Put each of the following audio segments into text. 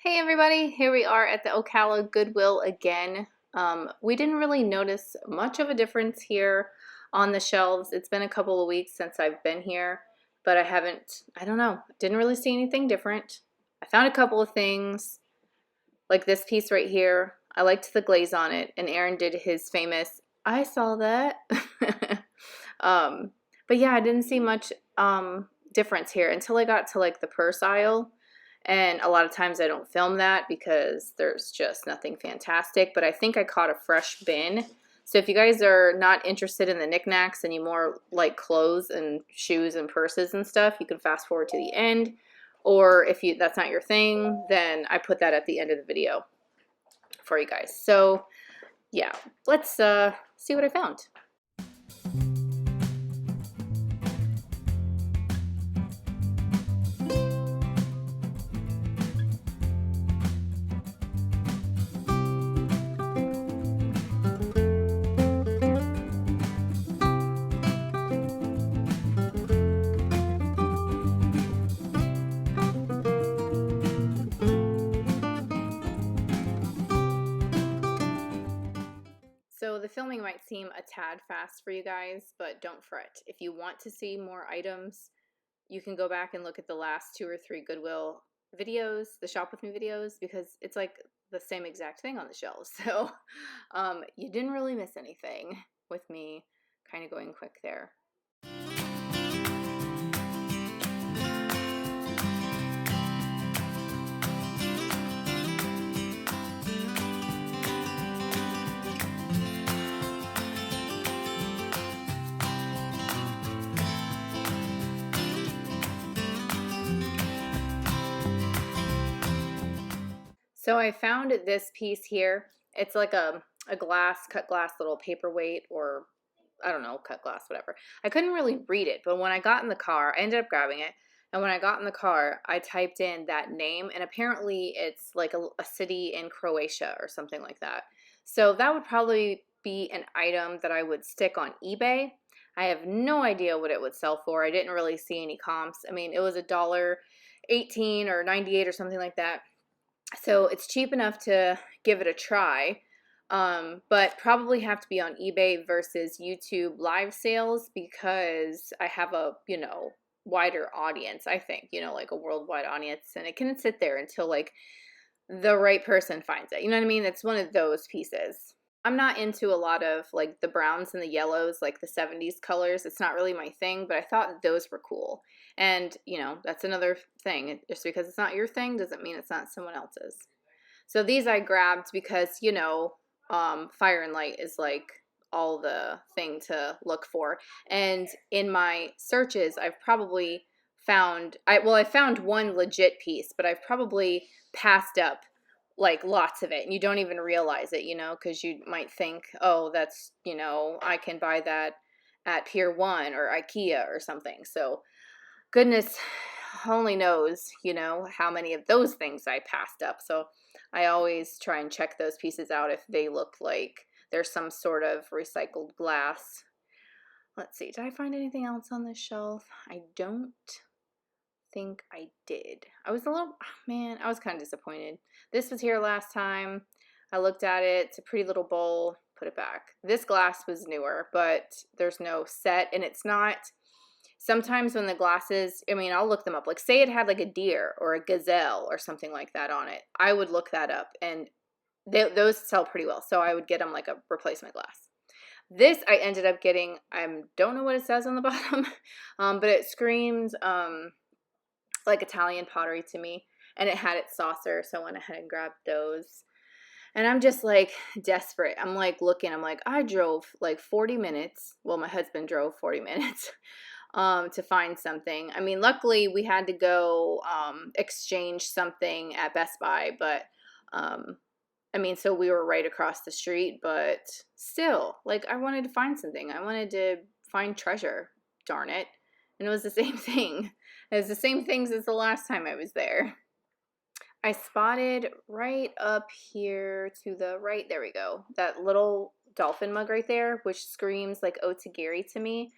Hey everybody, here we are at the Ocala Goodwill again. We didn't really notice much of a difference here on the shelves. It's been a couple of weeks since I've been here, but I don't know, didn't really see anything different. I found a couple of things, like this piece right here. I liked the glaze on it, and Aaron did his famous, I saw that. um, but yeah, I didn't see much difference here until I got to like the purse aisle. And a lot of times I don't film that because there's just nothing fantastic. But I think I caught a fresh bin. So if you guys are not interested in the knickknacks and you more like clothes and shoes and purses and stuff, you can fast forward to the end. Or if that's not your thing, then I put that at the end of the video for you guys. So yeah, let's see what I found. So the filming might seem a tad fast for you guys, but don't fret. If you want to see more items, you can go back and look at the last 2 or 3 Goodwill videos, the Shop With Me videos, because it's like the same exact thing on the shelves. So you didn't really miss anything with me kind of going quick there. So I found this piece here. It's like a cut glass little paperweight, or I don't know, cut glass, whatever. I couldn't really read it, but when I got in the car, I ended up grabbing it. And when I got in the car, I typed in that name, and apparently it's like a city in Croatia or something like that. So that would probably be an item that I would stick on eBay. I have no idea what it would sell for. I didn't really see any comps. I mean, it was $1.18 or 98 or something like that. So it's cheap enough to give it a try, but probably have to be on eBay versus YouTube live sales because I have a, wider audience, I think, like a worldwide audience, and it can sit there until like the right person finds it. You know what I mean? It's one of those pieces. I'm not into a lot of like the browns and the yellows, like the 70s colors. It's not really my thing, but I thought those were cool. And, that's another thing. Just because it's not your thing doesn't mean it's not someone else's. So these I grabbed because, Fire and Light is like all the thing to look for. And in my searches, I've probably I found one legit piece, but I've probably passed up like lots of it, and you don't even realize it, because you might think, oh, that's, I can buy that at Pier 1 or IKEA or something. So goodness only knows, how many of those things I passed up. So I always try and check those pieces out if they look like there's some sort of recycled glass. Let's see, did I find anything else on this shelf? I don't think I did. I was I was kind of disappointed. This was here last time. I looked at it. It's a pretty little bowl. Put it back. This glass was newer, but there's no set, and it's not. Sometimes when the glasses, I'll look them up. Like say it had like a deer or a gazelle or something like that on it. I would look that up, and those sell pretty well. So I would get them like a replacement glass. This I ended up getting, I don't know what it says on the bottom, but it screams like Italian pottery to me, and it had its saucer, so I went ahead and grabbed those. And I'm just like desperate. I'm like looking, I'm like, I drove like 40 minutes. Well, my husband drove 40 minutes to find something. Luckily we had to go exchange something at Best Buy, but so we were right across the street, but still, like I wanted to find something. I wanted to find treasure, darn it. And it was the same thing. It was the same things as the last time I was there. I spotted right up here to the right, there we go, that little dolphin mug right there, which screams like "Oh to Gary" to me.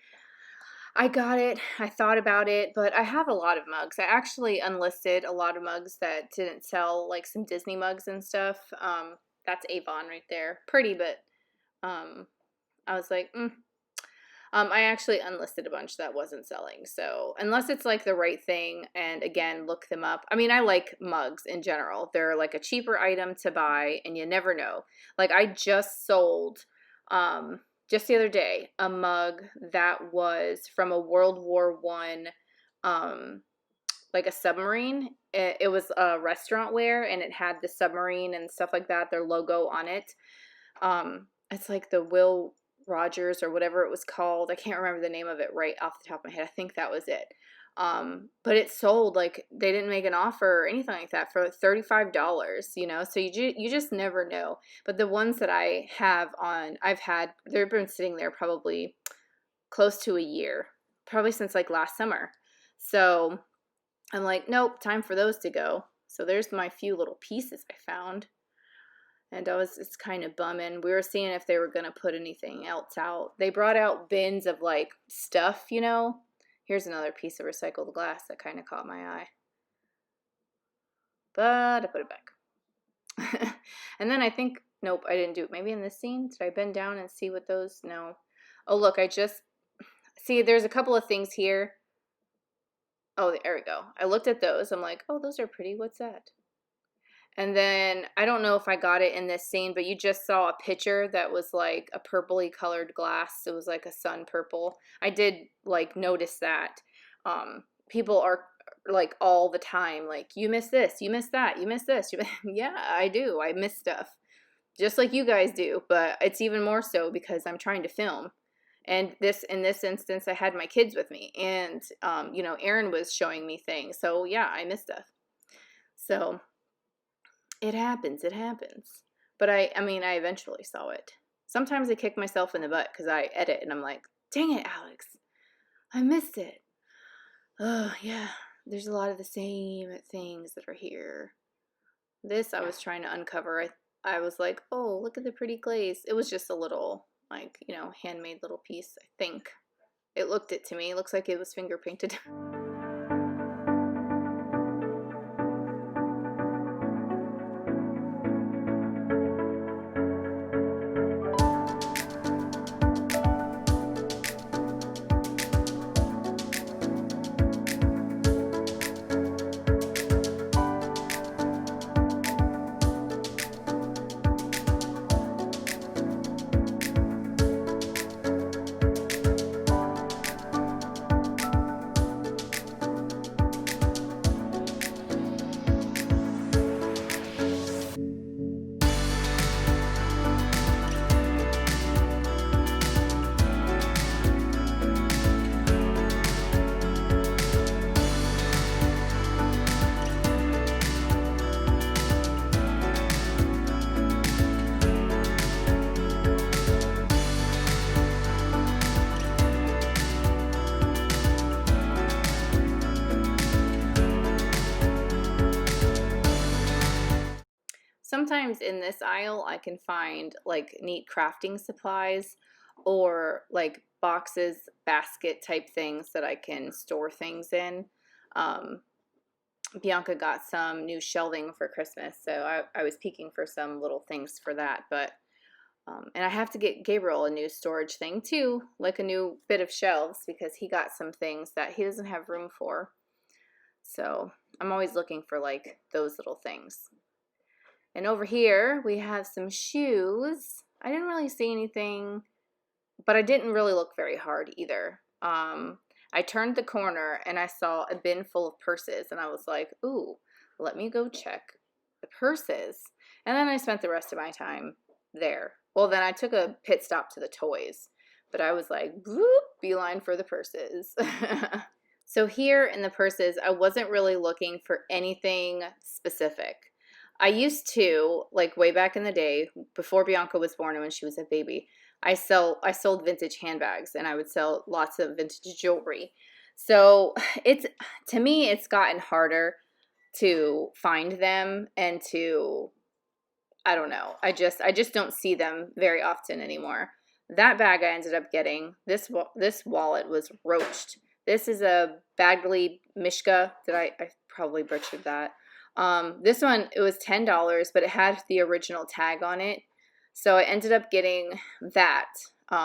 I got it. I thought about it, but I have a lot of mugs. I actually unlisted a lot of mugs that didn't sell, like some Disney mugs and stuff. That's Avon right there. Pretty, but um, I was like, I actually unlisted a bunch that wasn't selling. So unless it's like the right thing, and again, look them up. I mean, I like mugs in general. They're like a cheaper item to buy, and you never know. Like I just sold, just the other day, a mug that was from a World War I, like a submarine. It was a restaurant wear, and it had the submarine and stuff like that, their logo on it. It's like the Will Rogers or whatever it was called. I can't remember the name of it right off the top of my head. I think that was it. But it sold, like they didn't make an offer or anything like that, for $35, you know. So you just never know. But the ones that I have on, they've been sitting there probably close to a year, probably since like last summer. So I'm like, nope, time for those to go. So there's my few little pieces I found. And it's kind of bumming. We were seeing if they were going to put anything else out. They brought out bins of like stuff, you know. Here's another piece of recycled glass that kind of caught my eye. But I put it back. And then I think, nope, I didn't do it. Maybe in this scene, did I bend down and see what those, no. Oh, look, see, there's a couple of things here. Oh, there we go. I looked at those. I'm like, oh, those are pretty. What's that? And then I don't know if I got it in this scene, but you just saw a picture that was like a purpley colored glass. It was like a sun purple. I did like notice that. People are like all the time like, you missed this, you missed that, you missed this. Yeah, I do. I miss stuff just like you guys do, but it's even more so because I'm trying to film. And in this instance, I had my kids with me, and you know, Aaron was showing me things. So yeah, I missed stuff. So it happens. It happens. But I mean, I eventually saw it. Sometimes I kick myself in the butt because I edit and I'm like, dang it, Alex, I missed it. Oh, yeah. There's a lot of the same things that are here. This I was trying to uncover. I was like, oh, look at the pretty glaze. It was just a little, like, you know, handmade little piece, I think. It looked it to me. It looks like it was finger painted. Sometimes in this aisle, I can find like neat crafting supplies or like boxes, basket type things that I can store things in. Um, Bianca got some new shelving for Christmas, so I was peeking for some little things for that. But and I have to get Gabriel a new storage thing too, like a new bit of shelves, because he got some things that he doesn't have room for. So I'm always looking for like those little things. And over here, we have some shoes. I didn't really see anything, but I didn't really look very hard either. I turned the corner and I saw a bin full of purses, and I was like, ooh, let me go check the purses. And then I spent the rest of my time there. Well, then I took a pit stop to the toys, but I was like, whoop, beeline for the purses. So here in the purses, I wasn't really looking for anything specific. I used to, like way back in the day, before Bianca was born and when she was a baby, I sold vintage handbags, and I would sell lots of vintage jewelry. So to me, it's gotten harder to find them and to, I don't know. I just don't see them very often anymore. That bag I ended up getting. This wallet was roached. This is a Bagley Mishka. I probably butchered that. This one, it was $10, but it had the original tag on it. So I ended up getting that,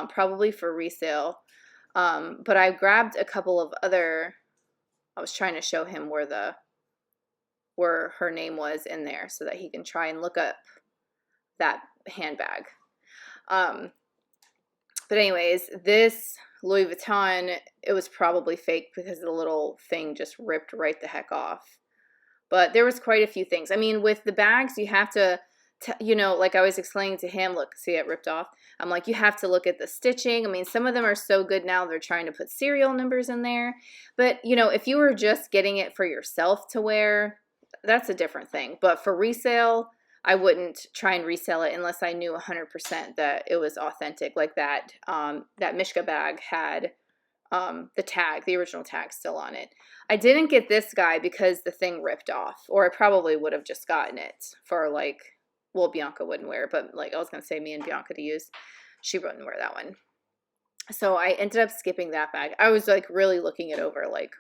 probably for resale. But I grabbed a couple of other, I was trying to show him where her name was in there so that he can try and look up that handbag. But anyways, this Louis Vuitton, it was probably fake because the little thing just ripped right the heck off. But there was quite a few things. I mean, with the bags, you have to, you know, like I was explaining to him, look, see it ripped off. I'm like, you have to look at the stitching. I mean, some of them are so good now, they're trying to put serial numbers in there. But, you know, if you were just getting it for yourself to wear, that's a different thing. But for resale, I wouldn't try and resell it unless I knew 100% that it was authentic. Like that, that Mishka bag had the tag, the original tag still on it. I didn't get this guy because the thing ripped off, or I probably would have just gotten it for like, well, Bianca wouldn't wear it, but like I was going to say me and Bianca to use, she wouldn't wear that one. So I ended up skipping that bag. I was like really looking it over, like,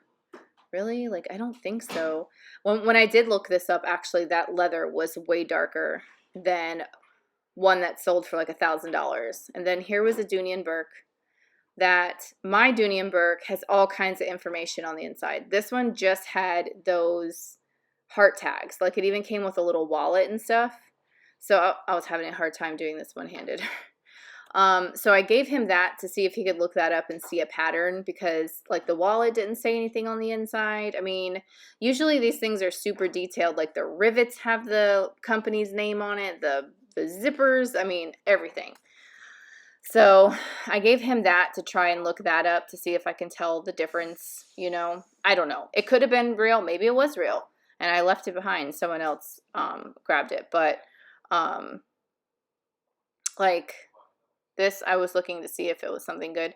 really? Like, I don't think so. When I did look this up, actually, that leather was way darker than one that sold for like $1,000. And then here was a Dooney and Burke. That my Dooney and Burke has all kinds of information on the inside. This one just had those heart tags. Like it even came with a little wallet and stuff. So I was having a hard time doing this one-handed. So I gave him that to see if he could look that up and see a pattern, because like the wallet didn't say anything on the inside. I mean, usually these things are super detailed. Like the rivets have the company's name on it, the zippers, I mean, everything. So I gave him that to try and look that up to see if I can tell the difference, you know. I don't know. It could have been real. Maybe it was real. And I left it behind. Someone else grabbed it. But like this, I was looking to see if it was something good.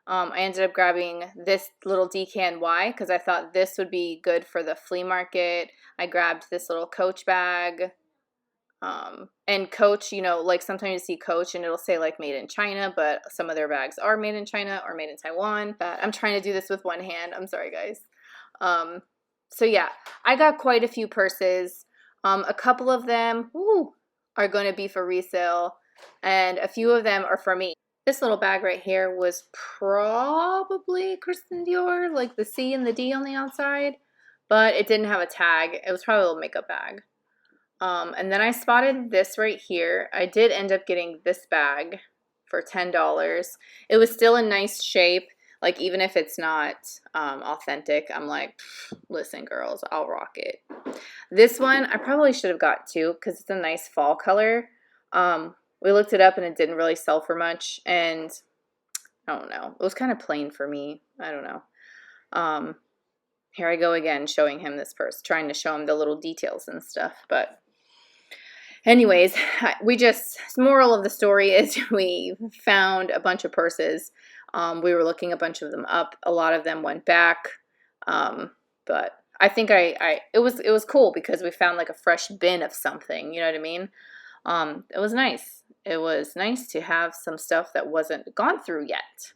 I ended up grabbing this little DKNY because I thought this would be good for the flea market. I grabbed this little Coach bag. And Coach, you know, like sometimes you see Coach and it'll say like made in China, but some of their bags are made in China or made in Taiwan. But I'm trying to do this with one hand. I'm sorry, guys. So yeah, I got quite a few purses. A couple of them are going to be for resale, and a few of them are for me. This little bag right here was probably Christian Dior, like the C and the D on the outside, but it didn't have a tag. It was probably a little makeup bag. And then I spotted this right here. I did end up getting this bag for $10. It was still in nice shape. Like, even if it's not authentic, I'm like, listen, girls, I'll rock it. This one, I probably should have got two because it's a nice fall color. We looked it up and it didn't really sell for much. And I don't know. It was kind of plain for me. I don't know. Here I go again showing him this purse, trying to show him the little details and stuff. But anyways, moral of the story is we found a bunch of purses. We were looking a bunch of them up. A lot of them went back. But I think it was cool because we found like a fresh bin of something, you know what I mean? It was nice. It was nice to have some stuff that wasn't gone through yet.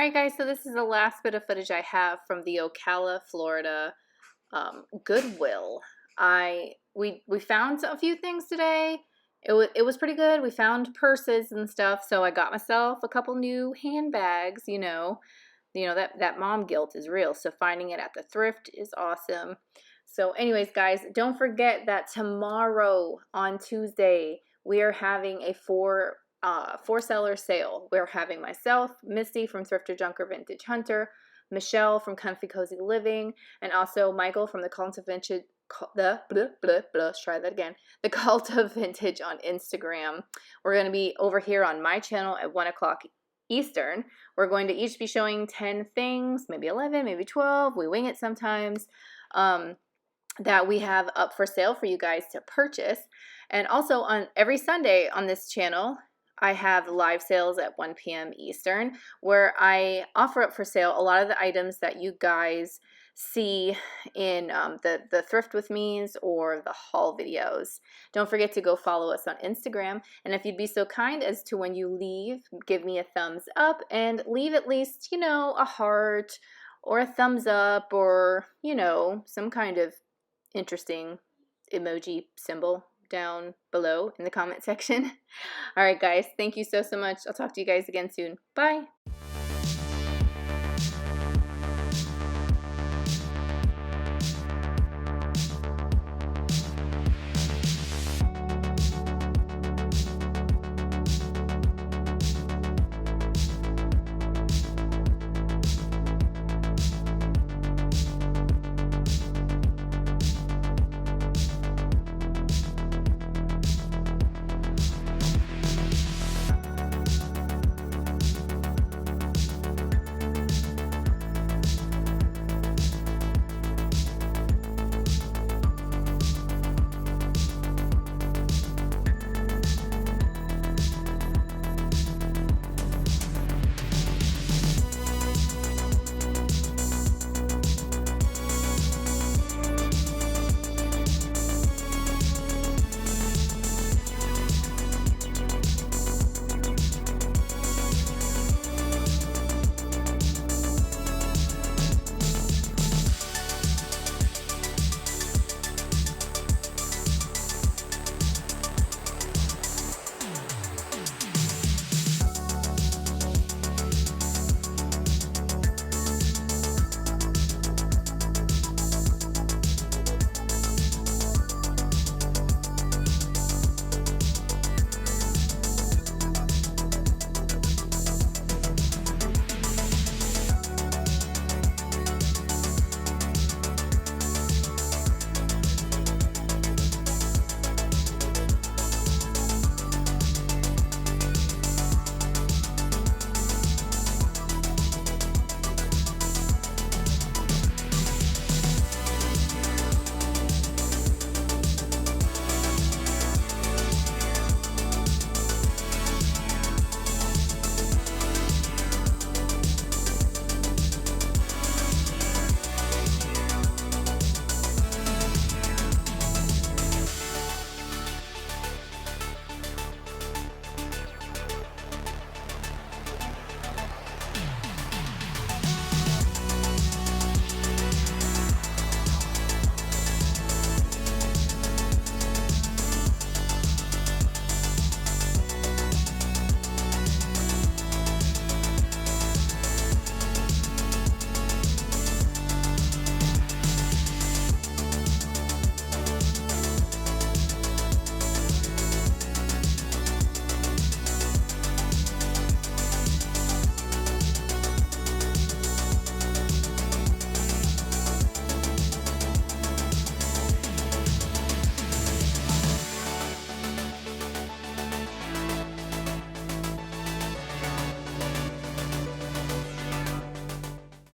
right, guys, so this is the last bit of footage I have from the Ocala, Florida Goodwill. We found a few things today. It was pretty good. We found purses and stuff, so I got myself a couple new handbags. That mom guilt is real. So finding it at the thrift is awesome. So anyways, guys, don't forget that tomorrow on Tuesday we are having a four seller sale. We're having myself, Misty from Thrifter Junker Vintage Hunter, Michelle from Comfy Cozy Living, and also Michael from the Cult of Vintage. Let's try that again. The Cult of Vintage on Instagram. We're going to be over here on my channel at 1 o'clock Eastern. We're going to each be showing 10 things, maybe 11, maybe 12. We wing it sometimes. That we have up for sale for you guys to purchase. And also on every Sunday on this channel, I have live sales at 1 p.m. Eastern, where I offer up for sale a lot of the items that you guys see in the Thrift With Me's or the haul videos. Don't forget to go follow us on Instagram. And if you'd be so kind as to, when you leave, give me a thumbs up and leave at least, a heart or a thumbs up or, some kind of interesting emoji symbol down below in the comment section. All right, guys, thank you so much. I'll talk to you guys again soon. Bye.